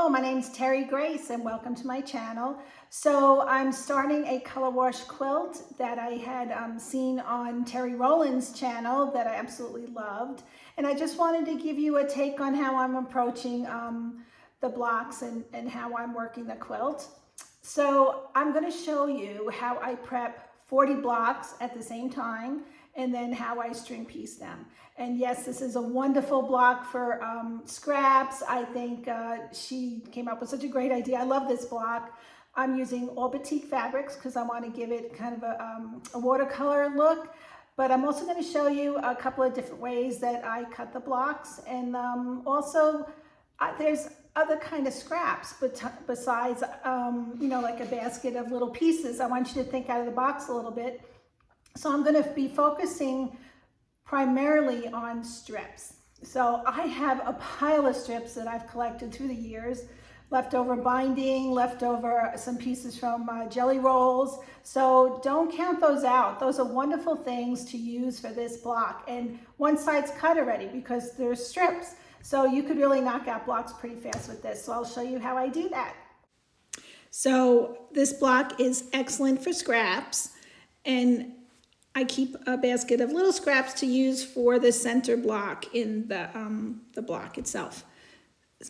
Hello, my name's Terry Grace and welcome to my channel. So I'm starting a color wash quilt that I had seen on Terry Rowland's channel that I absolutely loved. And I just wanted to give you a take on how I'm approaching the blocks and how I'm working the quilt. So I'm going to show you how I prep 40 blocks at the same time and then how I string piece them. And yes, this is a wonderful block for scraps. I think she came up with such a great idea. I love this block. I'm using all batik fabrics because I want to give it kind of a watercolor look. But I'm also going to show you a couple of different ways that I cut the blocks. And also, there's other kind of scraps, but besides, you know, like a basket of little pieces. I want you to think out of the box a little bit. So I'm going to be focusing primarily on strips. So I have a pile of strips that I've collected through the years, leftover binding, leftover some pieces from jelly rolls. So don't count those out. Those are wonderful things to use for this block. And one side's cut already because there's strips. So you could really knock out blocks pretty fast with this. So I'll show you how I do that. So this block is excellent for scraps, and I keep a basket of little scraps to use for the center block in the block itself.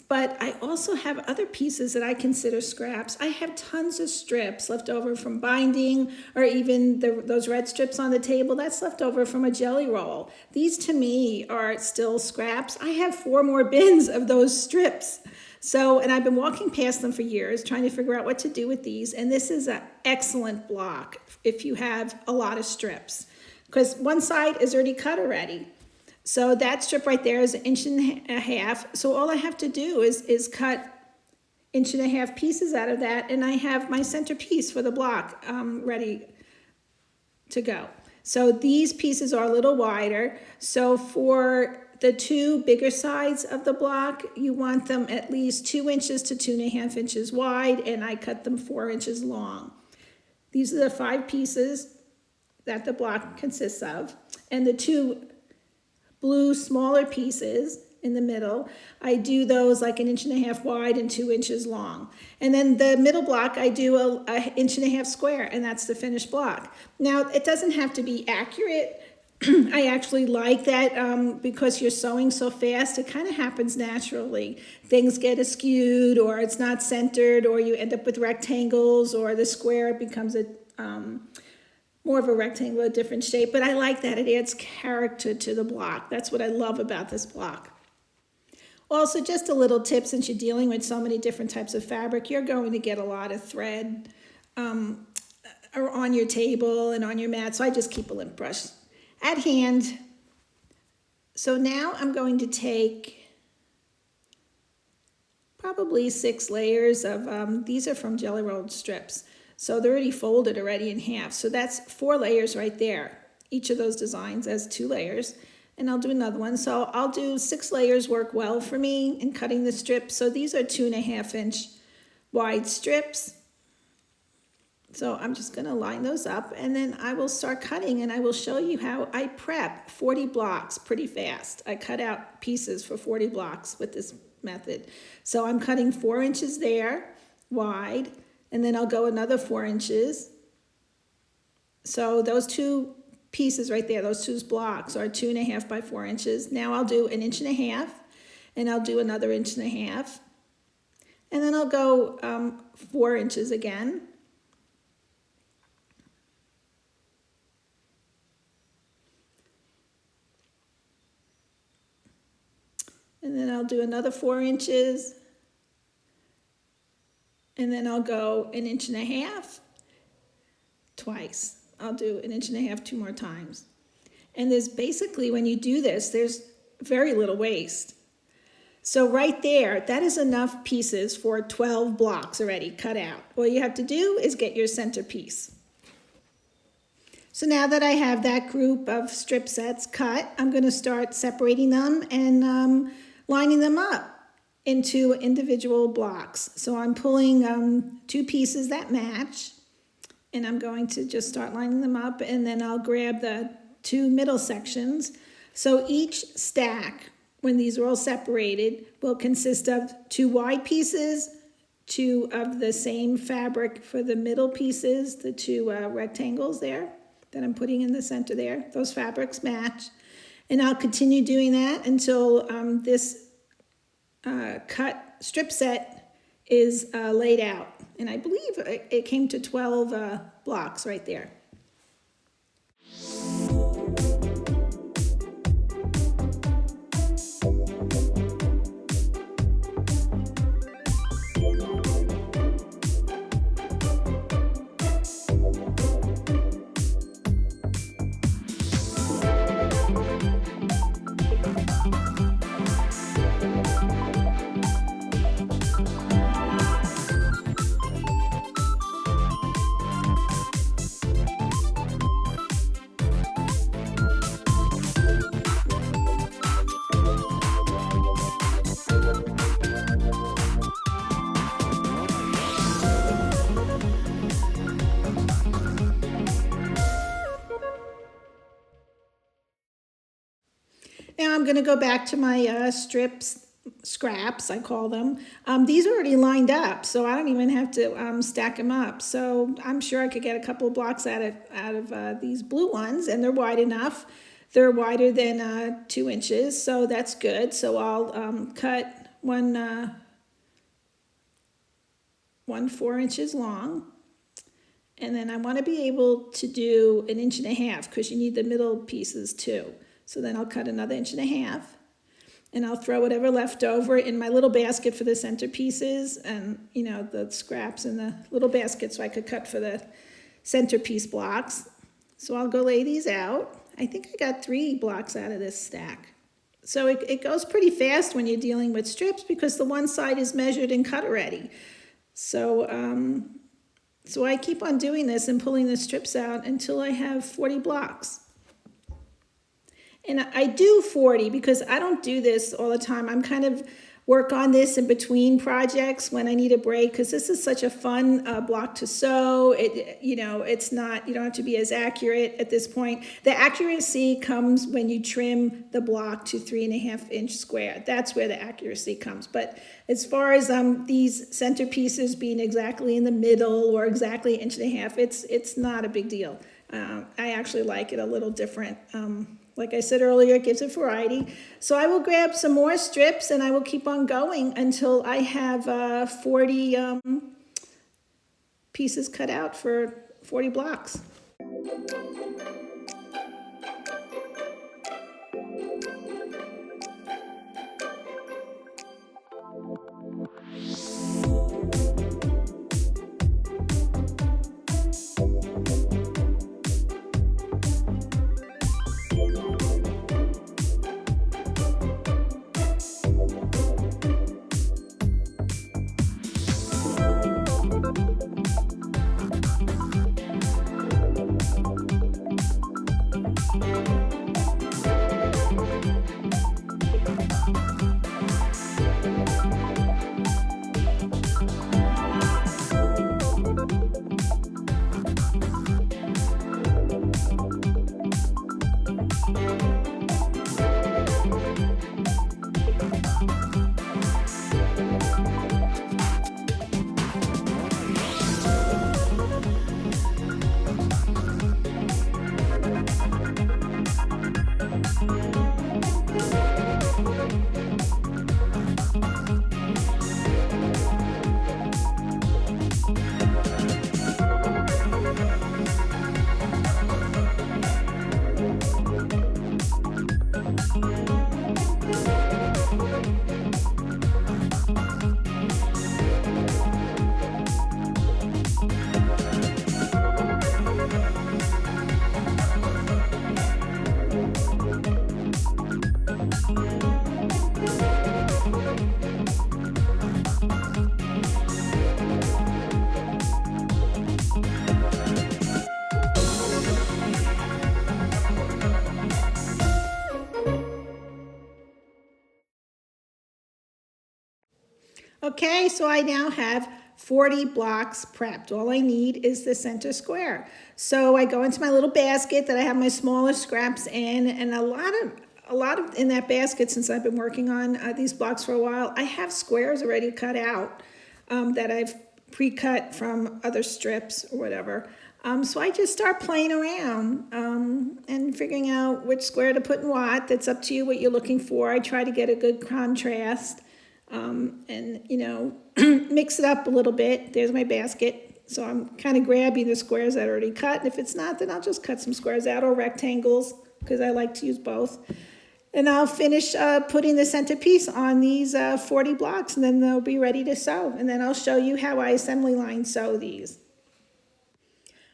But I also have other pieces that I consider scraps. I have tons of strips left over from binding, or even those red strips on the table, that's left over from a jelly roll. These to me are still scraps. I have 4 more bins of those strips. So, and I've been walking past them for years, trying to figure out what to do with these. And this is an excellent block if you have a lot of strips, because one side is already cut already. So that strip right there is 1.5 inches. So all I have to do is cut 1.5 inch pieces out of that, and I have my centerpiece for the block ready to go. So these pieces are a little wider. So for the 2 bigger sides of the block, you want them at least 2 inches to 2.5 inches wide, and I cut them 4 inches long. These are the 5 pieces that the block consists of, and the 2 blue smaller pieces in the middle, I do those like 1.5 inches wide and 2 inches long. And then the middle block, I do a 1.5 inch square, and that's the finished block. Now, it doesn't have to be accurate. I actually like that because you're sewing so fast, it kind of happens naturally. Things get askewed, or it's not centered, or you end up with rectangles, or the square becomes a more of a rectangle, a different shape. But I like that. It adds character to the block. That's what I love about this block. Also, just a little tip, since you're dealing with so many different types of fabric, you're going to get a lot of thread or on your table and on your mat. So I just keep a lint brush at hand. So now I'm going to take probably 6 layers of, these are from jelly rolled strips. So they're already folded already in half. So that's 4 layers right there. Each of those designs has 2 layers. And I'll do another one. So I'll do 6 layers work well for me in cutting the strips. So these are 2.5 inch wide strips. So I'm just going to line those up, and then I will start cutting, and I will show you how I prep 40 blocks pretty fast. I cut out pieces for 40 blocks with this method. So I'm cutting 4 inches there wide, and then I'll go another 4 inches. So those 2 pieces right there, those 2 blocks are 2.5 by 4 inches. Now I'll do 1.5 inches, and I'll do another 1.5 inches. And then I'll go 4 inches again. And then I'll do another 4 inches. And then I'll go 1.5 inches twice. I'll do 1.5 inches 2 more times. And there's basically, when you do this, there's very little waste. So right there, that is enough pieces for 12 blocks already cut out. All you have to do is get your centerpiece. So now that I have that group of strip sets cut, I'm going to start separating them and lining them up into individual blocks. So I'm pulling 2 pieces that match, and I'm going to just start lining them up, and then I'll grab the 2 middle sections. So each stack when these are all separated, will consist of 2 wide pieces, 2 of the same fabric for the middle pieces, the 2 rectangles there that I'm putting in the center there. Those fabrics match. And I'll continue doing that until this cut strip set is laid out. And I believe it came to 12 blocks right there. Now I'm going to go back to my scraps, I call them. These are already lined up, so I don't even have to stack them up. So I'm sure I could get a couple of blocks out of these blue ones, and they're wide enough. They're wider than 2 inches, so that's good. So I'll cut one 4 inches long. And then I want to be able to do 1.5 inches because you need the middle pieces too. So then I'll cut another 1.5 inches, and I'll throw whatever left over in my little basket for the center pieces, and you know, the scraps in the little basket so I could cut for the centerpiece blocks. So I'll go lay these out. I think I got 3 blocks out of this stack. So it goes pretty fast when you're dealing with strips because the one side is measured and cut already. So so I keep on doing this and pulling the strips out until I have 40 blocks. And I do 40 because I don't do this all the time. I'm kind of work on this in between projects when I need a break because this is such a fun block to sew. You know, it's not, you don't have to be as accurate at this point. The accuracy comes when you trim the block to 3.5 inch square. That's where the accuracy comes. But as far as these centerpieces being exactly in the middle or exactly 1.5 inches, it's not a big deal. I actually like it a little different. Like I said earlier, it gives it variety. So I will grab some more strips and I will keep on going until I have 40 pieces cut out for 40 blocks. Okay, so I now have 40 blocks prepped. All I need is the center square. So I go into my little basket that I have my smaller scraps in, and a a lot of in that basket, since I've been working on these blocks for a while, I have squares already cut out that I've pre-cut from other strips or whatever. So I just start playing around and figuring out which square to put in what. That's up to you, what you're looking for. I try to get a good contrast and, you know, mix it up a little bit. There's my basket. So I'm kind of grabbing the squares that are already cut. And if it's not, then I'll just cut some squares out or rectangles because I like to use both. And I'll finish putting the centerpiece on these 40 blocks, and then they'll be ready to sew. And then I'll show you how I assembly line sew these.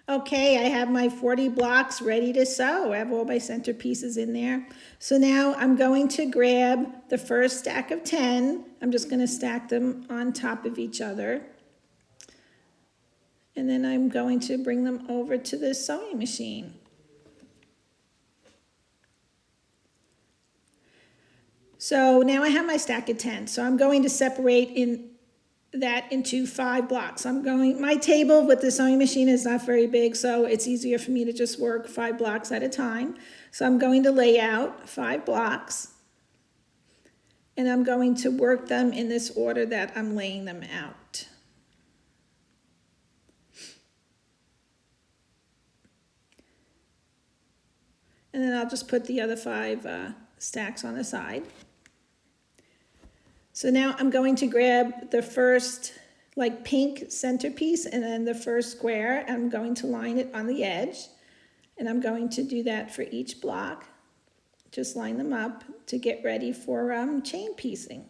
Okay, I have my 40 blocks ready to sew. I have all my centerpieces in there. So now I'm going to grab the first stack of 10. I'm just going to stack them on top of each other. And then I'm going to bring them over to the sewing machine. So now I have my stack of 10. So I'm going to separate that into 5 blocks. My table with the sewing machine is not very big, so it's easier for me to just work 5 blocks at a time. So I'm going to lay out 5 blocks, and I'm going to work them in this order that I'm laying them out. And then I'll just put the other 5 stacks on the side. So now I'm going to grab the first like pink centerpiece and then the first square. I'm going to line it on the edge, and I'm going to do that for each block. Just line them up to get ready for chain piecing.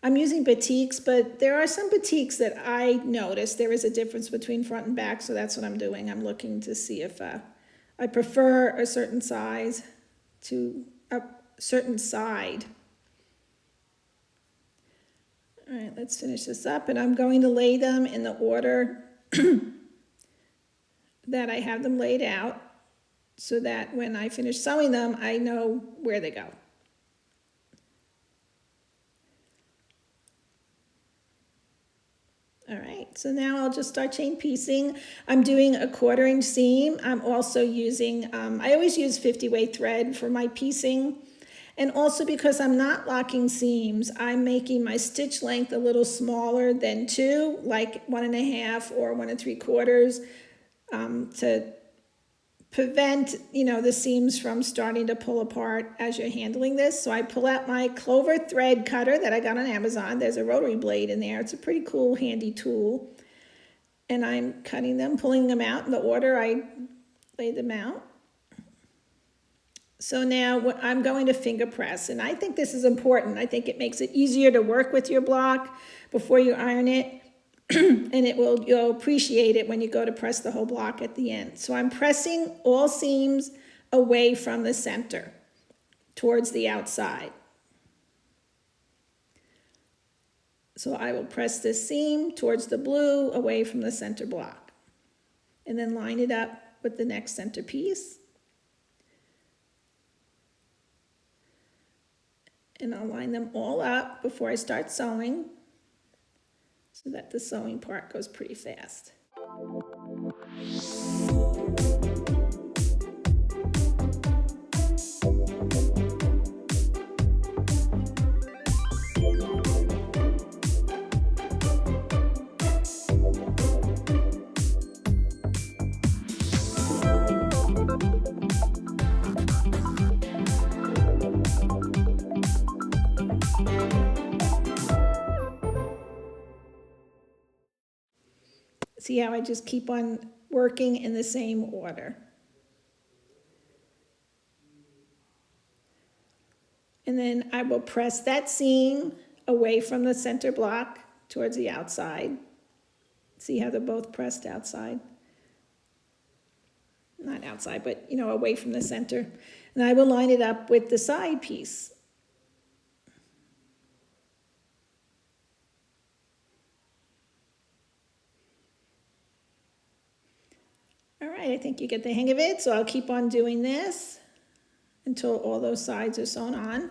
I'm using batiks, but there are some batiks that I noticed there is a difference between front and back, so that's what I'm doing. I'm looking to see if I prefer a certain size to a certain side. All right, let's finish this up, and I'm going to lay them in the order that I have them laid out so that when I finish sewing them, I know where they go. All right, so now I'll just start chain piecing. I'm doing a 1/4 inch seam. I'm also using, I always use 50 weight thread for my piecing. And also because I'm not locking seams, I'm making my stitch length a little smaller than 2, like 1 1/2 or 1 3/4, to prevent, you know, the seams from starting to pull apart as you're handling this. So I pull out my clover thread cutter that I got on Amazon. There's a rotary blade in there. It's a pretty cool, handy tool. And I'm cutting them, pulling them out in the order I laid them out. So now I'm going to finger press, and I think this is important. I think it makes it easier to work with your block before you iron it, and you'll appreciate it when you go to press the whole block at the end. So I'm pressing all seams away from the center towards the outside. So I will press this seam towards the blue away from the center block, and then line it up with the next center piece. And I'll line them all up before I start sewing so that the sewing part goes pretty fast. See how I just keep on working in the same order. And then I will press that seam away from the center block towards the outside. See how they're both pressed outside? Not outside, but you know, away from the center. And I will line it up with the side piece. All right, I think you get the hang of it, so I'll keep on doing this until all those sides are sewn on.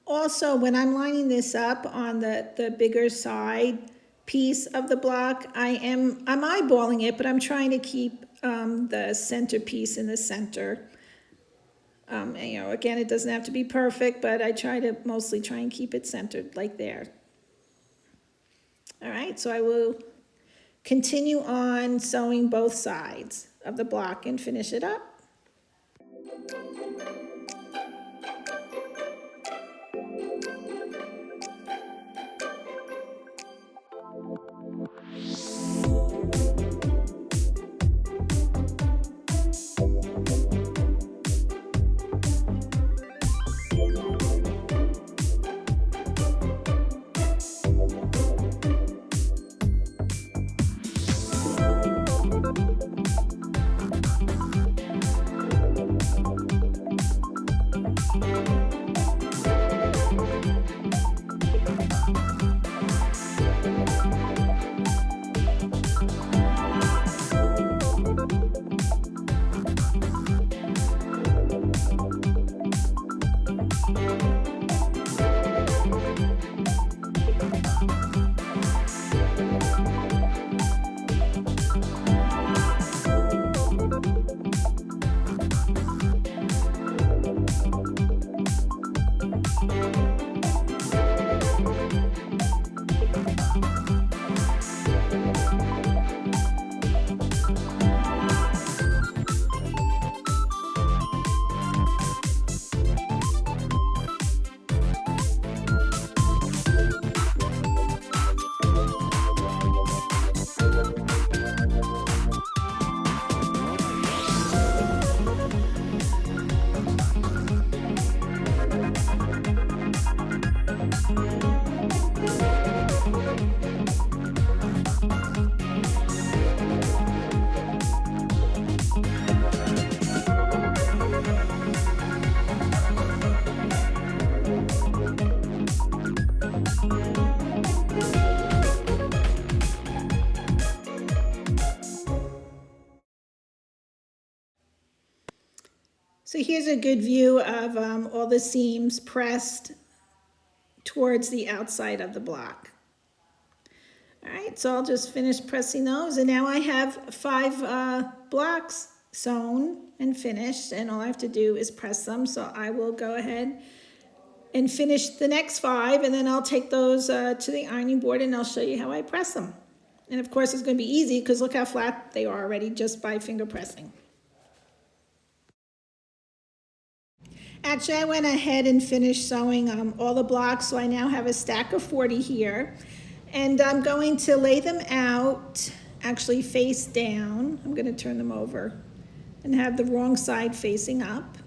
Also, when I'm lining this up on the bigger side piece of the block, I'm eyeballing it, but I'm trying to keep the center piece in the center. You know, again, it doesn't have to be perfect, but I try to mostly try and keep it centered like there. All right, so I will continue on sewing both sides of the block and finish it up. So here's a good view of all the seams pressed towards the outside of the block. All right, so I'll just finish pressing those, and now I have 5 blocks sewn and finished, and all I have to do is press them. So I will go ahead and finish the next 5, and then I'll take those to the ironing board and I'll show you how I press them. And of course it's going to be easy because look how flat they are already just by finger pressing. Actually, I went ahead and finished sewing all the blocks, so I now have a stack of 40 here. And I'm going to lay them out, actually face down. I'm going to turn them over and have the wrong side facing up.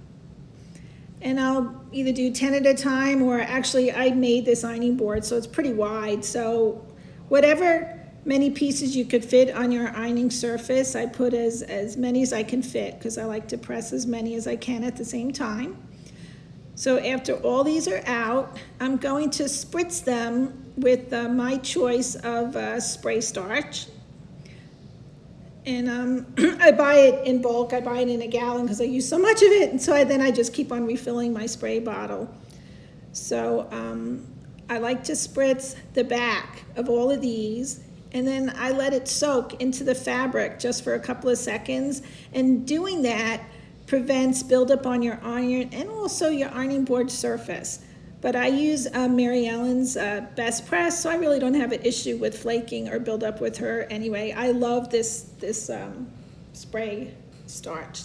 And I'll either do 10 at a time, or actually I made this ironing board, so it's pretty wide. So whatever many pieces you could fit on your ironing surface, I put as many as I can fit, because I like to press as many as I can at the same time. So after all these are out, I'm going to spritz them with my choice of spray starch. And I buy it in bulk. I buy it in a gallon because I use so much of it. And so then I just keep on refilling my spray bottle. So I like to spritz the back of all of these, and then I let it soak into the fabric just for a couple of seconds. And doing that prevents buildup on your iron and also your ironing board surface. But I use Mary Ellen's Best Press, so I really don't have an issue with flaking or buildup with her anyway. I love this spray starch.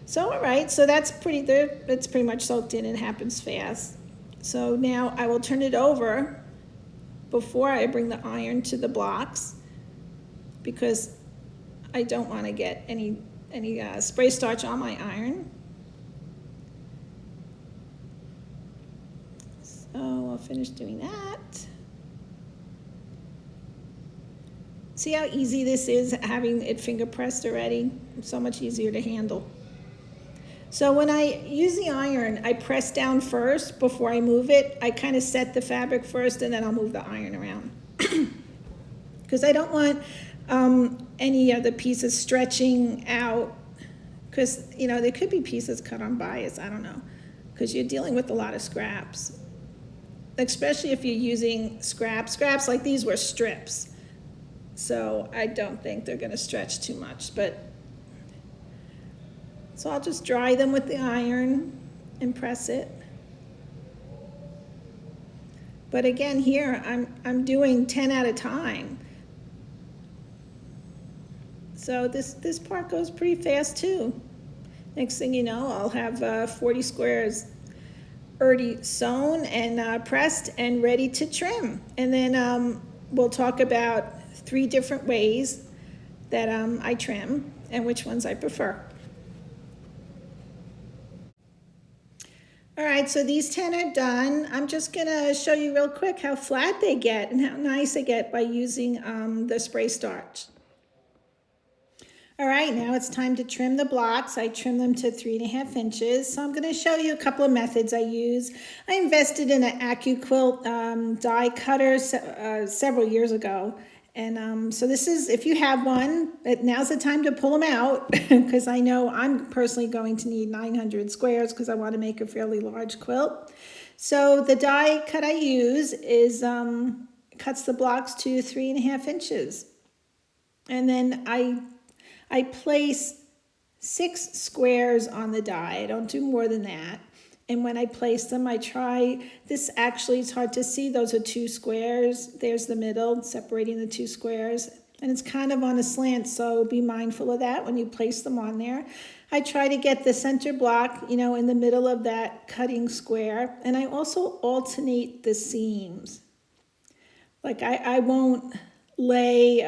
So all right, so that's it's pretty much soaked in and happens fast. So now I will turn it over before I bring the iron to the blocks, because I don't want to get any spray starch on my iron. So I'll finish doing that. See how easy this is, having it finger pressed already? It's so much easier to handle. So when I use the iron, I press down first before I move it. I kind of set the fabric first, and then I'll move the iron around. Because I don't want any of the pieces stretching out, because there could be pieces cut on bias, I don't know, because you're dealing with a lot of scraps, especially if you're using scraps like these were strips, so I don't think they're going to stretch too much. But So I'll just dry them with the iron and press it. But again, here I'm doing 10 at a time. So this part goes pretty fast too. Next thing you know, I'll have 40 squares already sewn and pressed and ready to trim. And then we'll talk about 3 different ways that I trim and which ones I prefer. All right, so these 10 are done. I'm just gonna show you real quick how flat they get and how nice they get by using the spray starch. All right, now it's time to trim the blocks. I trim them to 3.5 inches. So I'm gonna show you a couple of methods I use. I invested in an AccuQuilt die cutter several years ago. And so this is, if you have one, now's the time to pull them out because I know I'm personally going to need 900 squares because I want to make a fairly large quilt. So the die cut I use is cuts the blocks to 3.5 inches. And then I place 6 squares on the die. I don't do more than that. And when I place them, I try, this actually, it's hard to see, those are 2 squares. There's the middle, separating the 2 squares. And it's kind of on a slant, so be mindful of that when you place them on there. I try to get the center block, you know, in the middle of that cutting square. And I also alternate the seams. Like I won't lay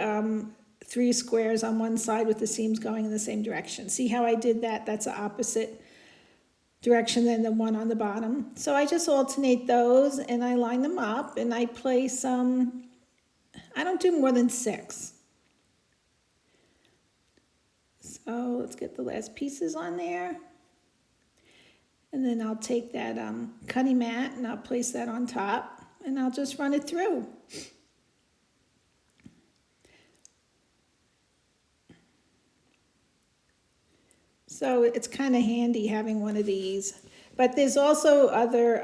3 squares on one side with the seams going in the same direction. See how I did that? That's the opposite direction than the one on the bottom. So I just alternate those and I line them up and I place, I don't do more than 6. So let's get the last pieces on there. And then I'll take that cutting mat and I'll place that on top and I'll just run it through. So it's kind of handy having one of these. But there's also other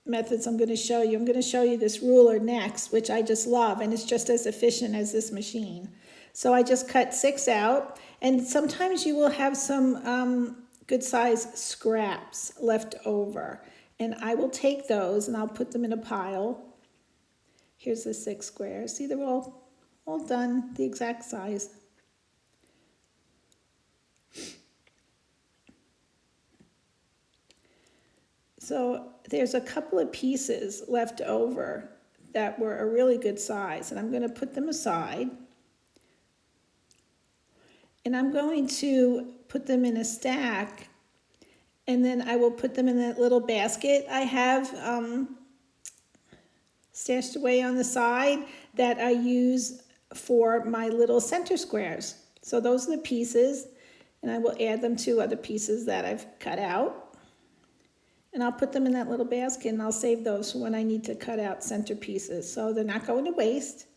methods I'm going to show you. I'm going to show you this ruler next, which I just love, and it's just as efficient as this machine. So I just cut 6 out, and sometimes you will have some good size scraps left over. And I will take those and I'll put them in a pile. Here's the 6 squares. See, they're all done the exact size. So there's a couple of pieces left over that were a really good size, and I'm going to put them aside. And I'm going to put them in a stack, and then I will put them in that little basket I have stashed away on the side that I use for my little center squares. So those are the pieces, and I will add them to other pieces that I've cut out. And I'll put them in that little basket and I'll save those for when I need to cut out center pieces. So they're not going to waste.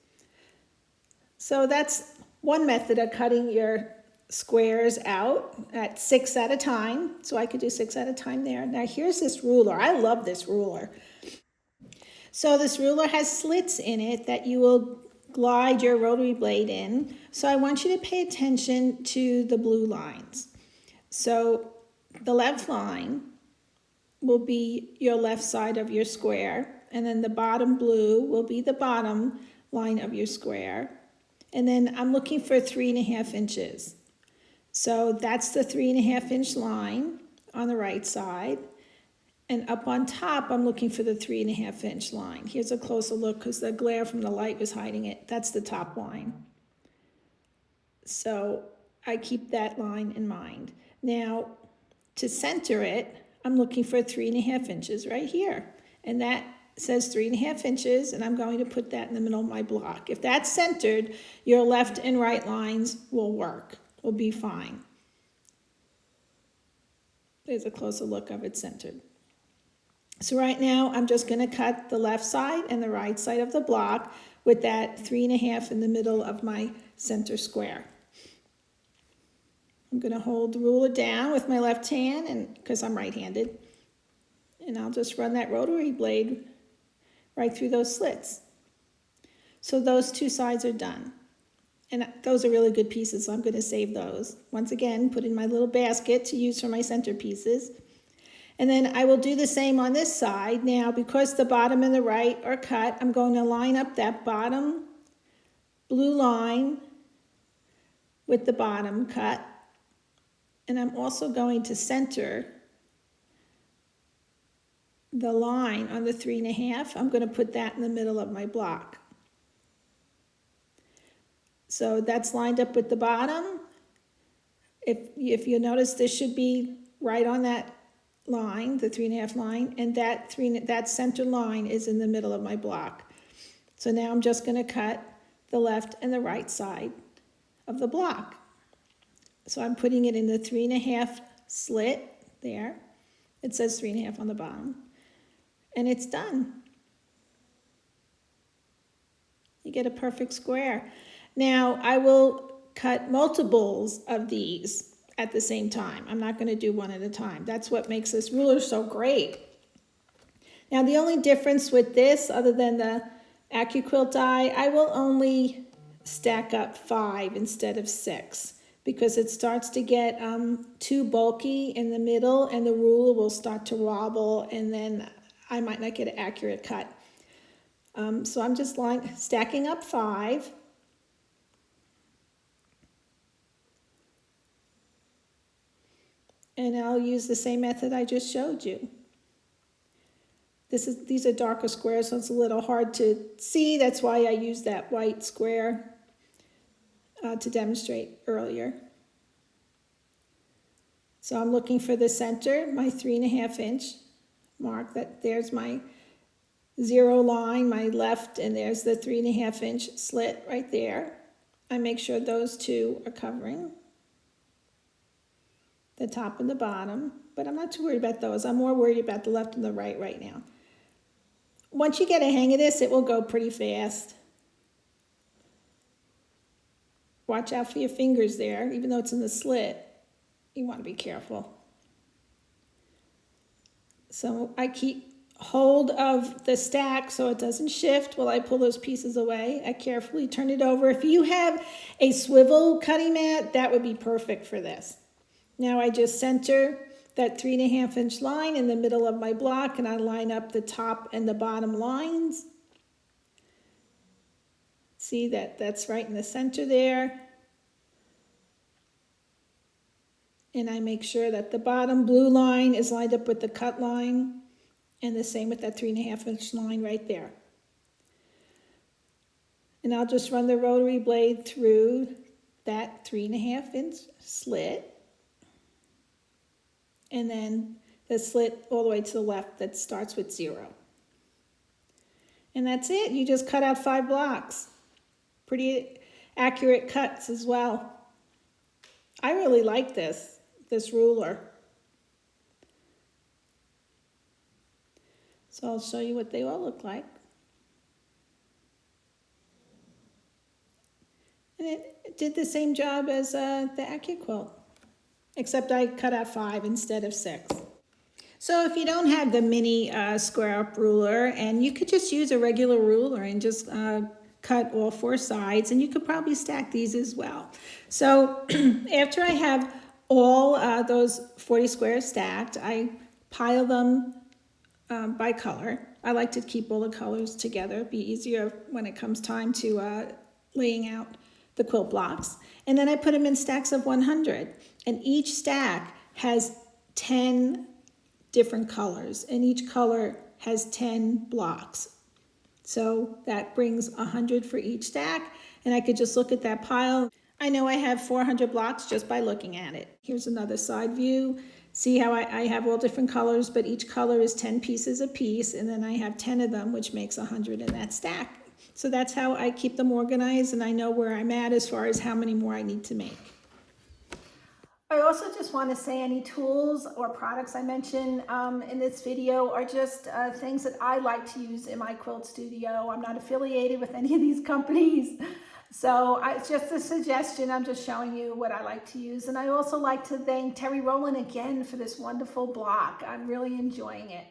So that's one method of cutting your squares out at 6 at a time. So I could do 6 at a time there. Now here's this ruler. I love this ruler. So this ruler has slits in it that you will glide your rotary blade in. So I want you to pay attention to the blue lines. So the left line will be your left side of your square, and then the bottom blue will be the bottom line of your square. And then I'm looking for 3.5 inches. So that's the 3.5 inch line on the right side. And up on top, I'm looking for the 3.5 inch line. Here's a closer look because the glare from the light was hiding it. That's the top line. So I keep that line in mind. Now, to center it, I'm looking for 3.5 inches right here. And that says 3.5 inches, and I'm going to put that in the middle of my block. If that's centered, your left and right lines will work, will be fine. There's a closer look of it centered. So right now, I'm just going to cut the left side and the right side of the block with that 3.5 in the middle of my center square. I'm going to hold the ruler down with my left hand, and because I'm right-handed, and I'll just run that rotary blade right through those slits. So those 2 sides are done. And those are really good pieces, so I'm going to save those. Once again, put in my little basket to use for my centerpieces. And then I will do the same on this side. Now, because the bottom and the right are cut, I'm going to line up that bottom blue line with the bottom cut. And I'm also going to center the line on the 3.5. I'm going to put that in the middle of my block. So that's lined up with the bottom. If you notice, this should be right on that line, the 3.5 line, and that center line is in the middle of my block. So now I'm just going to cut the left and the right side of the block. So I'm putting it in the 3.5 slit there. It says 3.5 on the bottom. And it's done. You get a perfect square. Now I will cut multiples of these at the same time. I'm not going to do one at a time. That's what makes this ruler so great. Now the only difference with this, other than the AccuQuilt die, I will only stack up 5 instead of 6 because it starts to get too bulky in the middle and the ruler will start to wobble and then I might not get an accurate cut. So I'm just stacking up 5. And I'll use the same method I just showed you. These are darker squares, so it's a little hard to see. That's why I used that white square to demonstrate earlier. So I'm looking for the center, my 3.5 inch mark. There's my 0 line, my left, and there's the 3.5 inch slit right there. I make sure those two are covering the top and the bottom, but I'm not too worried about those. I'm more worried about the left and the right now. Once you get a hang of this, it will go pretty fast. Watch out for your fingers there, even though it's in the slit. You want to be careful. So I keep hold of the stack so it doesn't shift while I pull those pieces away. I carefully turn it over. If you have a swivel cutting mat, that would be perfect for this. Now I just center that 3.5 inch line in the middle of my block and I line up the top and the bottom lines. See that's right in the center there. And I make sure that the bottom blue line is lined up with the cut line and the same with that 3.5 inch line right there. And I'll just run the rotary blade through that 3.5 inch slit. And then the slit all the way to the left that starts with 0. And that's it. You just cut out 5 blocks. Pretty accurate cuts as well. I really like this ruler. So I'll show you what they all look like. And it did the same job as the AccuQuilt, except I cut out 5 instead of 6. So if you don't have the mini square up ruler, and you could just use a regular ruler and just cut all 4 sides, and you could probably stack these as well. So after I have all those 40 squares stacked, I pile them by color. I like to keep all the colors together. It'd be easier when it comes time to laying out the quilt blocks. And then I put them in stacks of 100. And each stack has 10 different colors. And each color has 10 blocks. So that brings 100 for each stack. And I could just look at that pile. I know I have 400 blocks just by looking at it. Here's another side view. See how I have all different colors, but each color is 10 pieces a piece, and then I have 10 of them, which makes 100 in that stack. So that's how I keep them organized, and I know where I'm at as far as how many more I need to make. I also just want to say any tools or products I mention in this video are just things that I like to use in my quilt studio. I'm not affiliated with any of these companies. So it's just a suggestion. I'm just showing you what I like to use. And I also like to thank Terry Rowland again for this wonderful block. I'm really enjoying it.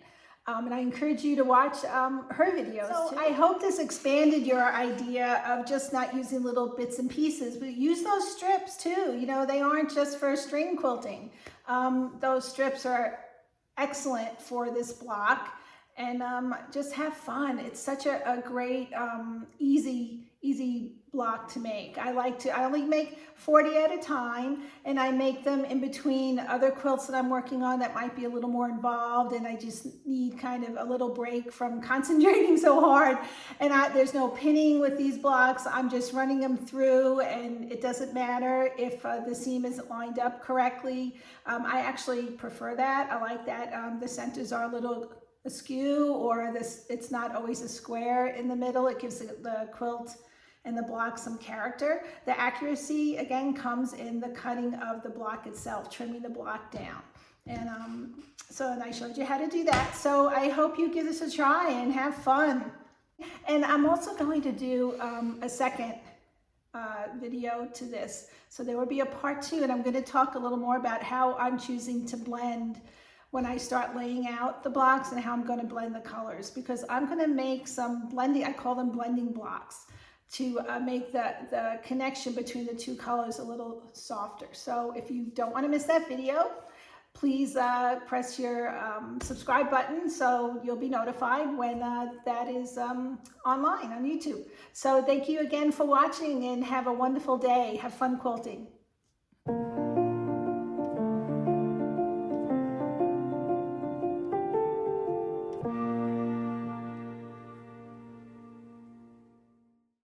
And I encourage you to watch her videos. So I hope this expanded your idea of just not using little bits and pieces, but use those strips too. You know, they aren't just for string quilting. Those strips are excellent for this block, and just have fun. It's such a great, easy block to make. I only make 40 at a time, and I make them in between other quilts that I'm working on that might be a little more involved, and I just need kind of a little break from concentrating so hard. And there's no pinning with these blocks. I'm just running them through, and it doesn't matter if the seam isn't lined up correctly. I actually prefer that. I like that the centers are a little askew, or it's not always a square in the middle. It gives the quilt and the block some character. The accuracy, again, comes in the cutting of the block itself, trimming the block down. And and I showed you how to do that. So I hope you give this a try and have fun. And I'm also going to do a second video to this. So there will be a part 2, and I'm going to talk a little more about how I'm choosing to blend when I start laying out the blocks, and how I'm going to blend the colors, because I'm going to make some blending, I call them blending blocks, to make the connection between the two colors a little softer. So if you don't want to miss that video, please press your subscribe button so you'll be notified when that is online on YouTube. So thank you again for watching, and have a wonderful day. Have fun quilting.